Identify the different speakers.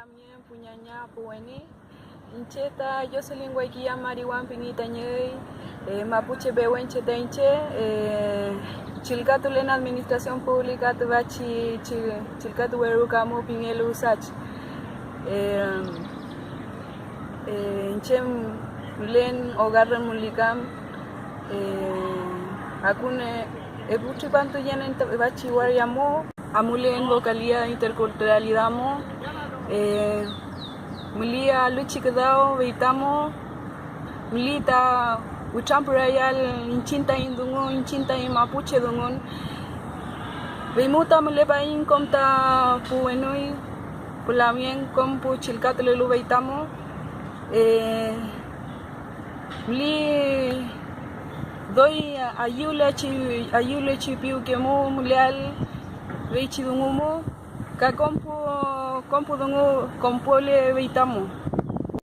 Speaker 1: también puñaña pueni. Incheta Jocelyn Guayquilla Marihuan Pinita Ñey, Mapuche Bewenche Tenche, Chilcatulen Administración Pública Tubachi Chilcatu Werucamu Pinelu Sach. Inchem Len Hogar Mulicam, Acune Ebuchi Pantuyan Bachi Wariamo, Amulen Vocalía Interculturalidamo. Mulia luchikadao veitamo mulita uchampurayal inchinta indungo inchinta mapuche dungon veimuta mulepa inkomta puenui pulamien kompu chilkatlelu veitamo muli doi ayule chipiu kemu mulial veichi dungumo ka kompu dungo kompole veitamo